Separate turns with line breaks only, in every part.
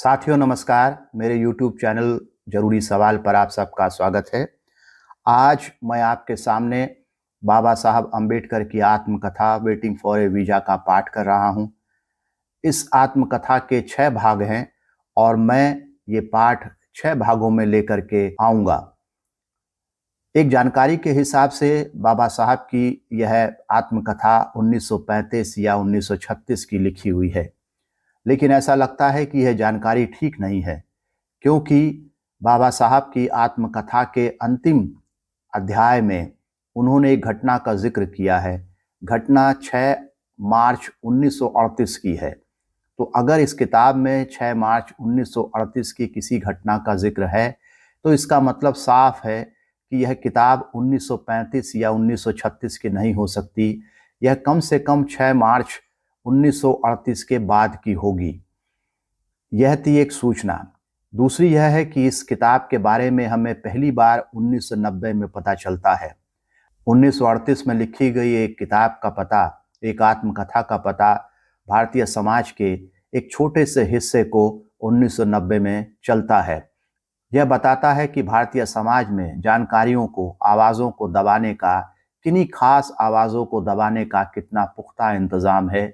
साथियों नमस्कार। मेरे YouTube चैनल जरूरी सवाल पर आप सबका स्वागत है। आज मैं आपके सामने बाबा साहब अम्बेडकर की आत्मकथा वेटिंग फॉर ए वीजा का पाठ कर रहा हूं। इस आत्मकथा के 6 भाग हैं और मैं ये पाठ 6 भागों में लेकर के आऊंगा। एक जानकारी के हिसाब से बाबा साहब की यह आत्मकथा 1935 या 1936 की लिखी हुई है, लेकिन ऐसा लगता है कि यह जानकारी ठीक नहीं है, क्योंकि बाबा साहब की आत्मकथा के अंतिम अध्याय में उन्होंने एक घटना का जिक्र किया है। घटना 6 मार्च 1938 की है। तो अगर इस किताब में 6 मार्च 1938 की किसी घटना का जिक्र है तो इसका मतलब साफ है कि यह किताब 1935 या 1936 की नहीं हो सकती। यह कम से कम 6 मार्च 1938 के बाद की होगी। यह थी एक सूचना। दूसरी यह है कि इस किताब के बारे में हमें पहली बार 1990 में पता चलता है। 1938 में लिखी गई एक किताब का पता, एक आत्मकथा का पता भारतीय समाज के एक छोटे से हिस्से को 1990 में चलता है। यह बताता है कि भारतीय समाज में जानकारियों को, आवाज़ों को दबाने का, किन्हीं खास आवाज़ों को दबाने का कितना पुख्ता इंतज़ाम है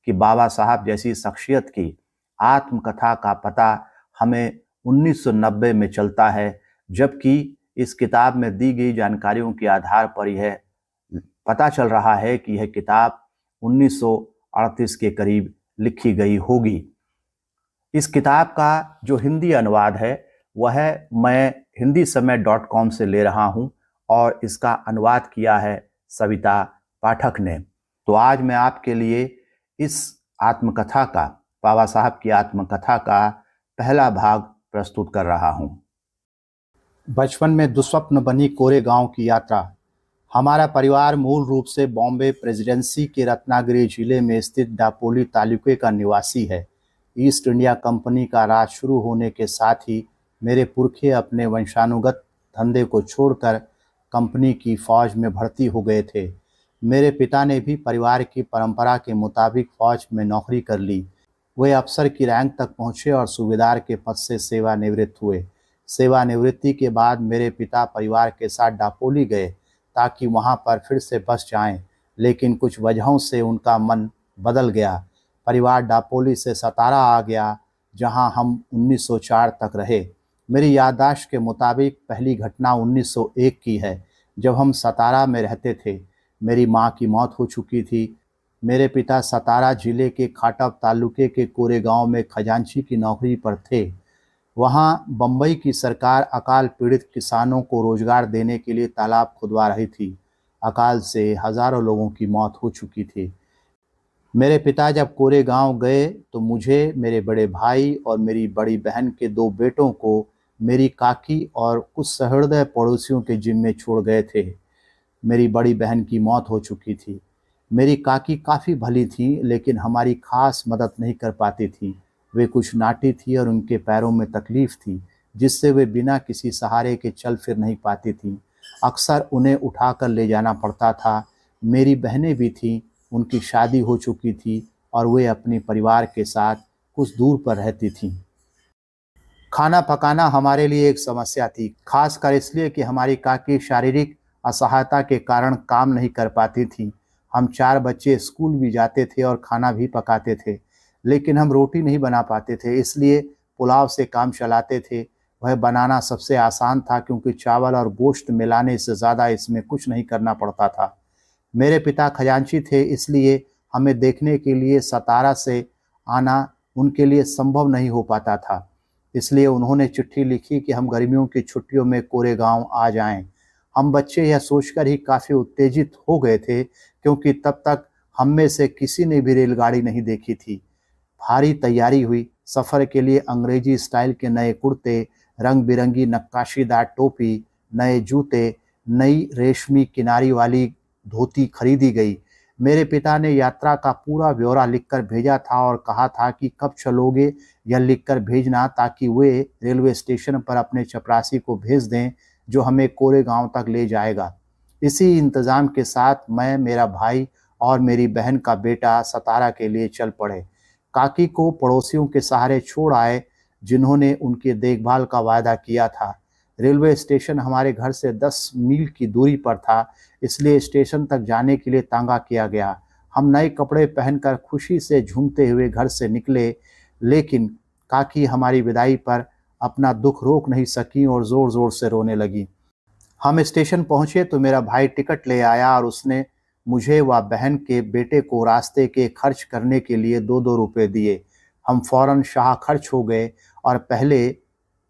कि बाबा साहब जैसी शख्सियत की आत्मकथा का पता हमें 1990 में चलता है, जबकि इस किताब में दी गई जानकारियों के आधार पर यह पता चल रहा है कि यह किताब 1938 के करीब लिखी गई होगी। इस किताब का जो हिंदी अनुवाद है वह मैं hindismay.com से ले रहा हूं और इसका अनुवाद किया है सविता पाठक ने। तो आज मैं आपके लिए इस आत्मकथा का, बाबा साहब की आत्मकथा का पहला भाग प्रस्तुत कर रहा हूं। बचपन में दुस्वप्न बनी कोरेगांव की यात्रा। हमारा परिवार मूल रूप से बॉम्बे प्रेसिडेंसी के रत्नागिरी जिले में स्थित दापोली तालुके का निवासी है। ईस्ट इंडिया कंपनी का राज शुरू होने के साथ ही मेरे पुरखे अपने वंशानुगत धंधे को छोड़कर कंपनी की फौज में भर्ती हो गए थे। मेरे पिता ने भी परिवार की परंपरा के मुताबिक फौज में नौकरी कर ली। वे अफसर की रैंक तक पहुंचे और सूबेदार के पद से सेवानिवृत्त हुए। सेवानिवृत्ति के बाद मेरे पिता परिवार के साथ दापोली गए ताकि वहां पर फिर से बस जाएं, लेकिन कुछ वजहों से उनका मन बदल गया। परिवार दापोली से सतारा आ गया, जहां हम 1904 तक रहे। मेरी याददाश्त के मुताबिक पहली घटना 1901 की है, जब हम सतारा में रहते थे। मेरी मां की मौत हो चुकी थी। मेरे पिता सतारा जिले के खाटव तालुके के कोरेगांव में खजांची की नौकरी पर थे। वहां बम्बई की सरकार अकाल पीड़ित किसानों को रोजगार देने के लिए तालाब खुदवा रही थी। अकाल से हजारों लोगों की मौत हो चुकी थी। मेरे पिता जब कोरेगांव गए तो मुझे, मेरे बड़े भाई और मेरी बड़ी बहन के 2 बेटों को मेरी काकी और कुछ सहृदय पड़ोसियों के जिम्मे छोड़ गए थे। मेरी बड़ी बहन की मौत हो चुकी थी। मेरी काकी काफ़ी भली थी, लेकिन हमारी खास मदद नहीं कर पाती थी। वे कुछ नाटी थी और उनके पैरों में तकलीफ थी, जिससे वे बिना किसी सहारे के चल फिर नहीं पाती थीं। अक्सर उन्हें उठाकर ले जाना पड़ता था। मेरी बहनें भी थीं, उनकी शादी हो चुकी थी और वे अपने परिवार के साथ कुछ दूर पर रहती थीं। खाना पकाना हमारे लिए एक समस्या थी, खासकर इसलिए कि हमारी काकी शारीरिक असहायता के कारण काम नहीं कर पाती थी। हम 4 बच्चे स्कूल भी जाते थे और खाना भी पकाते थे, लेकिन हम रोटी नहीं बना पाते थे, इसलिए पुलाव से काम चलाते थे। वह बनाना सबसे आसान था, क्योंकि चावल और गोश्त मिलाने से ज़्यादा इसमें कुछ नहीं करना पड़ता था। मेरे पिता खजांची थे, इसलिए हमें देखने के लिए सतारा से आना उनके लिए संभव नहीं हो पाता था। इसलिए उन्होंने चिट्ठी लिखी कि हम गर्मियों की छुट्टियों में कोरेगांव आ जाएं। हम बच्चे यह सोचकर ही काफ़ी उत्तेजित हो गए थे, क्योंकि तब तक हम में से किसी ने भी रेलगाड़ी नहीं देखी थी। भारी तैयारी हुई। सफ़र के लिए अंग्रेजी स्टाइल के नए कुर्ते, रंग बिरंगी नक्काशीदार टोपी, नए जूते, नई रेशमी किनारी वाली धोती खरीदी गई। मेरे पिता ने यात्रा का पूरा ब्यौरा लिखकर भेजा था और कहा था कि कब चलोगे यह लिखकर भेजना, ताकि वे रेलवे स्टेशन पर अपने चपरासी को भेज दें जो हमें कोरेगांव तक ले जाएगा। इसी इंतज़ाम के साथ मैं, मेरा भाई और मेरी बहन का बेटा सतारा के लिए चल पड़े। काकी को पड़ोसियों के सहारे छोड़ आए, जिन्होंने उनकी देखभाल का वायदा किया था। रेलवे स्टेशन हमारे घर से 10 मील की दूरी पर था, इसलिए स्टेशन तक जाने के लिए तांगा किया गया। हम नए कपड़े पहनकर खुशी से झूमते हुए घर से निकले, लेकिन काकी हमारी विदाई पर अपना दुख रोक नहीं सकी और ज़ोर-ज़ोर से रोने लगी। हम स्टेशन पहुँचे तो मेरा भाई टिकट ले आया और उसने मुझे व बहन के बेटे को रास्ते के खर्च करने के लिए 2-2 रुपए दिए। हम फ़ौरन शाह खर्च हो गए और पहले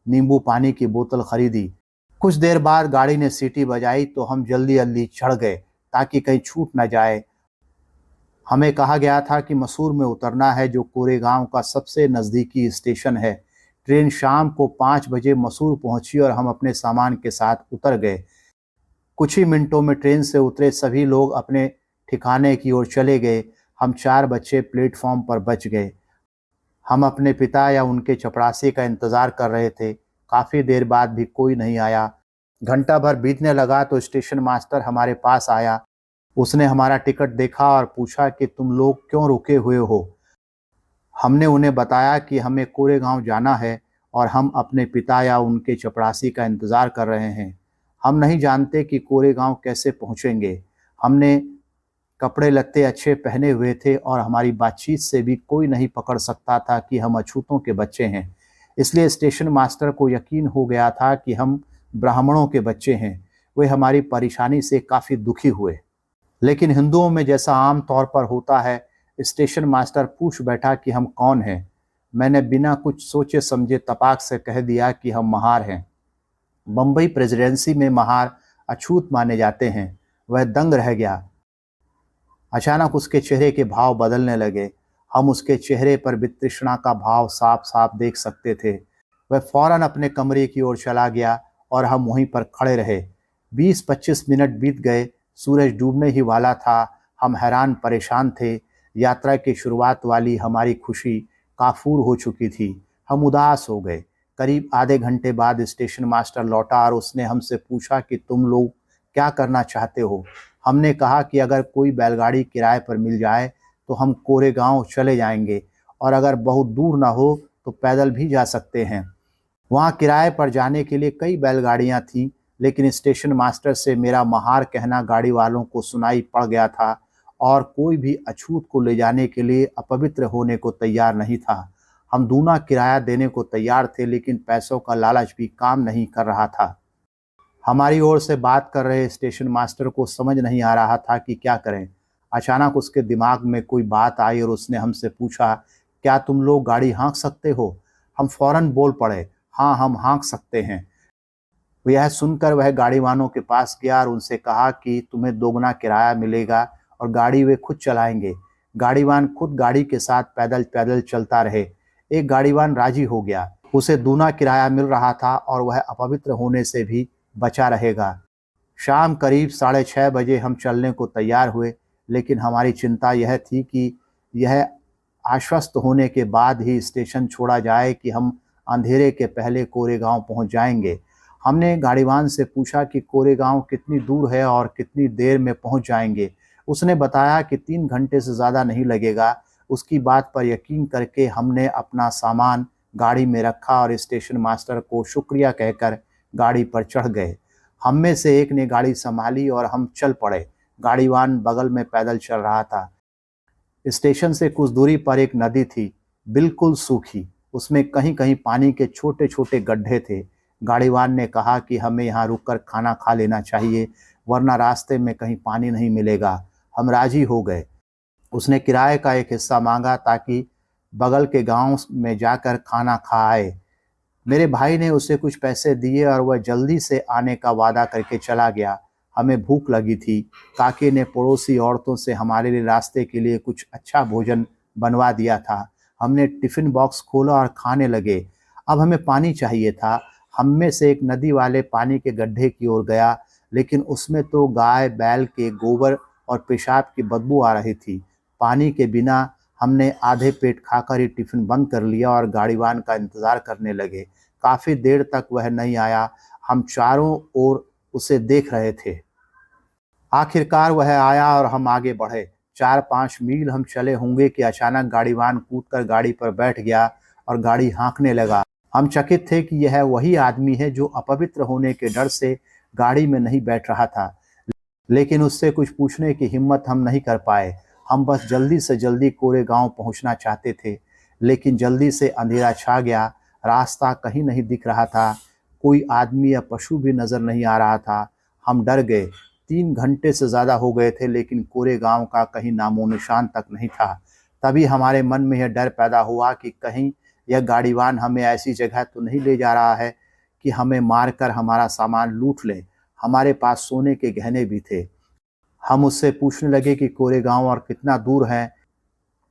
नींबू पानी की बोतल खरीदी। कुछ देर बाद गाड़ी ने सीटी बजाई तो हम जल्दी-जल्दी चढ़ गए ताकि कहीं छूट न जाए। हमें कहा गया था कि मसूर में उतरना है, जो कोरेगांव का सबसे नज़दीकी स्टेशन है। ट्रेन शाम को 5 बजे मसूर पहुंची और हम अपने सामान के साथ उतर गए। कुछ ही मिनटों में ट्रेन से उतरे सभी लोग अपने ठिकाने की ओर चले गए। हम 4 बच्चे प्लेटफॉर्म पर बच गए। हम अपने पिता या उनके चपरासी का इंतज़ार कर रहे थे। काफ़ी देर बाद भी कोई नहीं आया। घंटा भर बीतने लगा तो स्टेशन मास्टर हमारे पास आया। उसने हमारा टिकट देखा और पूछा कि तुम लोग क्यों रुके हुए हो। हमने उन्हें बताया कि हमें कोरेगांव जाना है और हम अपने पिता या उनके चपरासी का इंतज़ार कर रहे हैं। हम नहीं जानते कि कोरेगांव कैसे पहुँचेंगे। हमने कपड़े लत्ते अच्छे पहने हुए थे और हमारी बातचीत से भी कोई नहीं पकड़ सकता था कि हम अछूतों के बच्चे हैं। इसलिए स्टेशन मास्टर को यकीन हो गया था कि हम ब्राह्मणों के बच्चे हैं। वे हमारी परेशानी से काफ़ी दुखी हुए। लेकिन हिंदुओं में जैसा आम तौर पर होता है, स्टेशन मास्टर पूछ बैठा कि हम कौन हैं। मैंने बिना कुछ सोचे समझे तपाक से कह दिया कि हम महार हैं। बम्बई प्रेसिडेंसी में महार अछूत माने जाते हैं। वह दंग रह गया। अचानक उसके चेहरे के भाव बदलने लगे। हम उसके चेहरे पर वितृष्णा का भाव साफ साफ देख सकते थे। वह फौरन अपने कमरे की ओर चला गया और हम वहीं पर खड़े रहे। 20-25 मिनट बीत गए। सूरज डूबने ही वाला था। हम हैरान परेशान थे। यात्रा की शुरुआत वाली हमारी खुशी काफूर हो चुकी थी। हम उदास हो गए। करीब आधे घंटे बाद स्टेशन मास्टर लौटा और उसने हमसे पूछा कि तुम लोग क्या करना चाहते हो। हमने कहा कि अगर कोई बैलगाड़ी किराए पर मिल जाए तो हम कोरेगांव चले जाएंगे, और अगर बहुत दूर ना हो तो पैदल भी जा सकते हैं। वहाँ किराए पर जाने के लिए कई बैलगाड़ियाँ थीं, लेकिन स्टेशन मास्टर से मेरा महार कहना गाड़ी वालों को सुनाई पड़ गया था और कोई भी अछूत को ले जाने के लिए अपवित्र होने को तैयार नहीं था। हम दूना किराया देने को तैयार थे, लेकिन पैसों का लालच भी काम नहीं कर रहा था। हमारी ओर से बात कर रहे स्टेशन मास्टर को समझ नहीं आ रहा था कि क्या करें। अचानक उसके दिमाग में कोई बात आई और उसने हमसे पूछा, क्या तुम लोग गाड़ी हाँक सकते हो? हम फौरन बोल पड़े, हाँ हम हाँक सकते हैं। यह सुनकर वह गाड़ी वालों के पास गया और उनसे कहा कि तुम्हें दोगुना किराया मिलेगा और गाड़ी वे खुद चलाएंगे। गाड़ीवान खुद गाड़ी के साथ पैदल पैदल चलता रहे। एक गाड़ीवान राजी हो गया। उसे दूना किराया मिल रहा था और वह अपवित्र होने से भी बचा रहेगा। शाम करीब 6:30 बजे हम चलने को तैयार हुए, लेकिन हमारी चिंता यह थी कि यह आश्वस्त होने के बाद ही स्टेशन छोड़ा जाए कि हम अंधेरे के पहले कोरेगांव पहुंच जाएंगे। हमने गाड़ीवान से पूछा कि कोरेगांव कितनी दूर है और कितनी देर में पहुंच जाएंगे। उसने बताया कि 3 घंटे से ज़्यादा नहीं लगेगा। उसकी बात पर यकीन करके हमने अपना सामान गाड़ी में रखा और स्टेशन मास्टर को शुक्रिया कहकर गाड़ी पर चढ़ गए। हम में से एक ने गाड़ी संभाली और हम चल पड़े। गाड़ीवान बगल में पैदल चल रहा था। स्टेशन से कुछ दूरी पर एक नदी थी, बिल्कुल सूखी। उसमें कहीं कहीं पानी के छोटे छोटे गड्ढे थे। गाड़ीवान ने कहा कि हमें यहाँ रुककर खाना खा लेना चाहिए, वरना रास्ते में कहीं पानी नहीं मिलेगा। हम राजी हो गए। उसने किराए का एक हिस्सा मांगा ताकि बगल के गांव में जाकर खाना खा आए। मेरे भाई ने उसे कुछ पैसे दिए और वह जल्दी से आने का वादा करके चला गया। हमें भूख लगी थी। काकी ने पड़ोसी औरतों से हमारे लिए रास्ते के लिए कुछ अच्छा भोजन बनवा दिया था। हमने टिफ़िन बॉक्स खोला और खाने लगे। अब हमें पानी चाहिए था। हम में से एक नदी वाले पानी के गड्ढे की ओर गया, लेकिन उसमें तो गाय बैल के गोबर और पेशाब की बदबू आ रही थी। पानी के बिना हमने आधे पेट खाकर ही टिफ़िन बंद कर लिया और गाड़ीवान का इंतज़ार करने लगे। काफ़ी देर तक वह नहीं आया। हम चारों ओर उसे देख रहे थे। आखिरकार वह आया और हम आगे बढ़े। 4-5 मील हम चले होंगे कि अचानक गाड़ीवान कूदकर गाड़ी पर बैठ गया और गाड़ी हाँकने लगा। हम चकित थे कि यह वही आदमी है जो अपवित्र होने के डर से गाड़ी में नहीं बैठ रहा था, लेकिन उससे कुछ पूछने की हिम्मत हम नहीं कर पाए। हम बस जल्दी से जल्दी कोरेगांव पहुंचना चाहते थे, लेकिन जल्दी से अंधेरा छा गया। रास्ता कहीं नहीं दिख रहा था, कोई आदमी या पशु भी नजर नहीं आ रहा था। हम डर गए। 3 घंटे से ज़्यादा हो गए थे, लेकिन कोरेगांव का कहीं नामो निशान तक नहीं था। तभी हमारे मन में यह डर पैदा हुआ कि कहीं यह गाड़ीवान हमें ऐसी जगह तो नहीं ले जा रहा है कि हमें मारकर हमारा सामान लूट ले। हमारे पास सोने के गहने भी थे। हम उससे पूछने लगे कि कोरेगांव और कितना दूर है।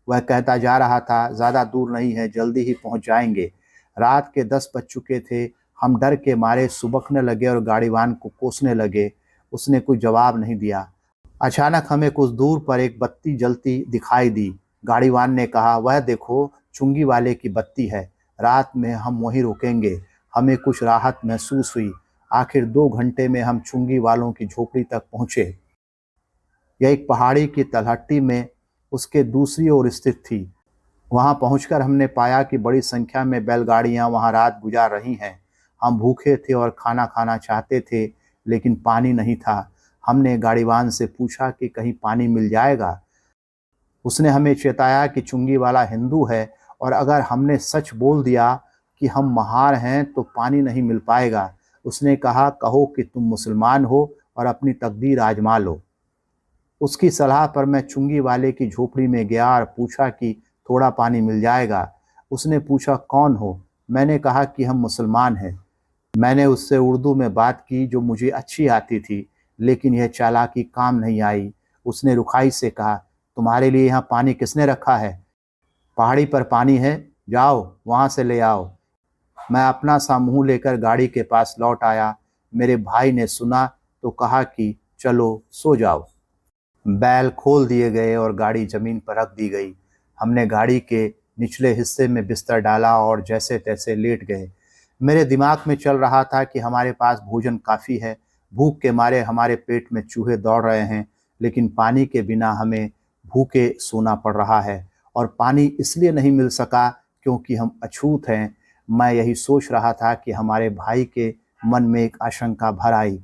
वह कहता जा रहा था, ज़्यादा दूर नहीं है, जल्दी ही पहुंच जाएंगे। रात के 10 बज चुके थे। हम डर के मारे सुबकने लगे और गाड़ीवान को कोसने लगे। उसने कोई जवाब नहीं दिया। अचानक हमें कुछ दूर पर एक बत्ती जलती दिखाई दी। गाड़ीवान ने कहा, वह देखो, चुंगी वाले की बत्ती है। रात में हम वहीं रुकेंगे। हमें कुछ राहत महसूस हुई। आखिर 2 घंटे में हम चुंगी वालों की झोपड़ी तक पहुंचे। यह एक पहाड़ी की तलहटी में उसके दूसरी ओर स्थित थी। वहां पहुंचकर हमने पाया कि बड़ी संख्या में बैलगाड़ियां वहां रात गुजार रही हैं। हम भूखे थे और खाना खाना चाहते थे, लेकिन पानी नहीं था। हमने गाड़ीवान से पूछा कि कहीं पानी मिल जाएगा। उसने हमें चेताया कि चुंगी वाला हिंदू है और अगर हमने सच बोल दिया कि हम महार हैं तो पानी नहीं मिल पाएगा। उसने कहा, कहो कि तुम मुसलमान हो और अपनी तकदीर आजमा लो। उसकी सलाह पर मैं चुंगी वाले की झोपड़ी में गया और पूछा कि थोड़ा पानी मिल जाएगा। उसने पूछा, कौन हो? मैंने कहा कि हम मुसलमान हैं। मैंने उससे उर्दू में बात की जो मुझे अच्छी आती थी, लेकिन यह चालाकी काम नहीं आई। उसने रुखाई से कहा, तुम्हारे लिए यहाँ पानी किसने रखा है? पहाड़ी पर पानी है, जाओ वहाँ से ले आओ। मैं अपना सा मुँह लेकर गाड़ी के पास लौट आया। मेरे भाई ने सुना तो कहा कि चलो सो जाओ। बैल खोल दिए गए और गाड़ी जमीन पर रख दी गई। हमने गाड़ी के निचले हिस्से में बिस्तर डाला और जैसे तैसे लेट गए। मेरे दिमाग में चल रहा था कि हमारे पास भोजन काफ़ी है, भूख के मारे हमारे पेट में चूहे दौड़ रहे हैं, लेकिन पानी के बिना हमें भूखे सोना पड़ रहा है। और पानी इसलिए नहीं मिल सका क्योंकि हम अछूत हैं। मैं यही सोच रहा था कि हमारे भाई के मन में एक आशंका भर आई।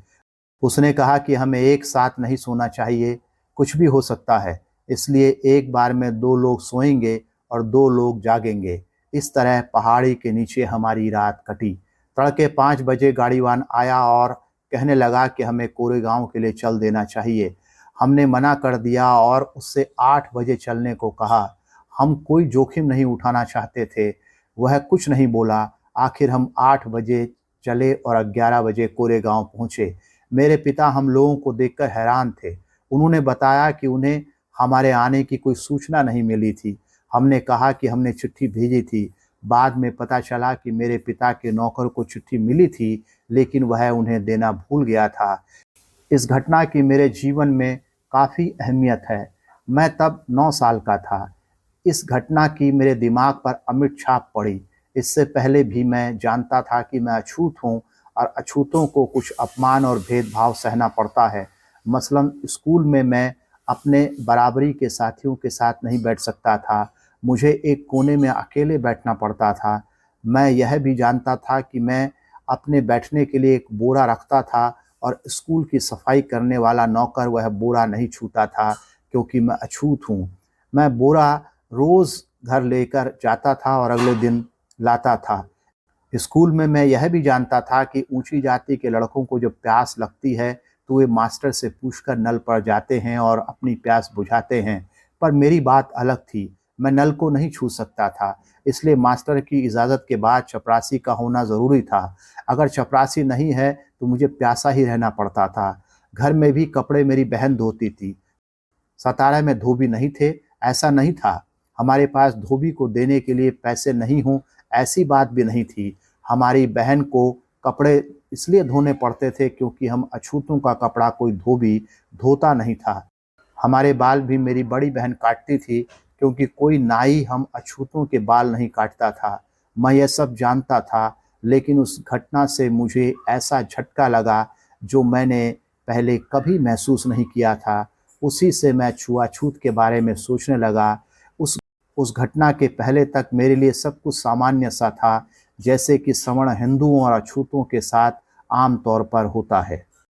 उसने कहा कि हमें एक साथ नहीं सोना चाहिए, कुछ भी हो सकता है, इसलिए एक बार में 2 लोग सोएंगे और 2 लोग जागेंगे। इस तरह पहाड़ी के नीचे हमारी रात कटी। तड़के 5 बजे गाड़ीवान आया और कहने लगा कि हमें कोरेगांव के लिए चल देना चाहिए। हमने मना कर दिया और उससे 8 बजे चलने को कहा। हम कोई जोखिम नहीं उठाना चाहते थे। वह कुछ नहीं बोला। आखिर हम 8 बजे चले और 11 बजे कोरेगांव पहुंचे। मेरे पिता हम लोगों को देखकर हैरान थे। उन्होंने बताया कि उन्हें हमारे आने की कोई सूचना नहीं मिली थी। हमने कहा कि हमने चिट्ठी भेजी थी। बाद में पता चला कि मेरे पिता के नौकर को चिट्ठी मिली थी, लेकिन वह उन्हें देना भूल गया था। इस घटना की मेरे जीवन में काफ़ी अहमियत है। मैं तब 9 साल का था। इस घटना की मेरे दिमाग पर अमिट छाप पड़ी। इससे पहले भी मैं जानता था कि मैं अछूत हूँ और अछूतों को कुछ अपमान और भेदभाव सहना पड़ता है। मसलन स्कूल में मैं अपने बराबरी के साथियों के साथ नहीं बैठ सकता था। मुझे एक कोने में अकेले बैठना पड़ता था। मैं यह भी जानता था कि मैं अपने बैठने के लिए एक बोरा रखता था और स्कूल की सफाई करने वाला नौकर वह बोरा नहीं छूता था क्योंकि मैं अछूत हूँ। मैं बोरा रोज़ घर लेकर जाता था और अगले दिन लाता था। स्कूल में मैं यह भी जानता था कि ऊंची जाति के लड़कों को जब प्यास लगती है तो वे मास्टर से पूछकर नल पर जाते हैं और अपनी प्यास बुझाते हैं, पर मेरी बात अलग थी। मैं नल को नहीं छू सकता था, इसलिए मास्टर की इजाज़त के बाद चपरासी का होना ज़रूरी था। अगर चपरासी नहीं है तो मुझे प्यासा ही रहना पड़ता था। घर में भी कपड़े मेरी बहन धोती थी। सतारा में धोबी नहीं थे, ऐसा नहीं था। हमारे पास धोबी को देने के लिए पैसे नहीं हों, ऐसी बात भी नहीं थी। हमारी बहन को कपड़े इसलिए धोने पड़ते थे क्योंकि हम अछूतों का कपड़ा कोई धोबी धोता नहीं था। हमारे बाल भी मेरी बड़ी बहन काटती थी क्योंकि कोई नाई हम अछूतों के बाल नहीं काटता था। मैं यह सब जानता था, लेकिन उस घटना से मुझे ऐसा झटका लगा जो मैंने पहले कभी महसूस नहीं किया था। उसी से मैं छुआछूत के बारे में सोचने लगा। उस घटना के पहले तक मेरे लिए सब कुछ सामान्य सा था। जैसे कि सवर्ण हिंदुओं और अछूतों के साथ आम तौर पर होता है।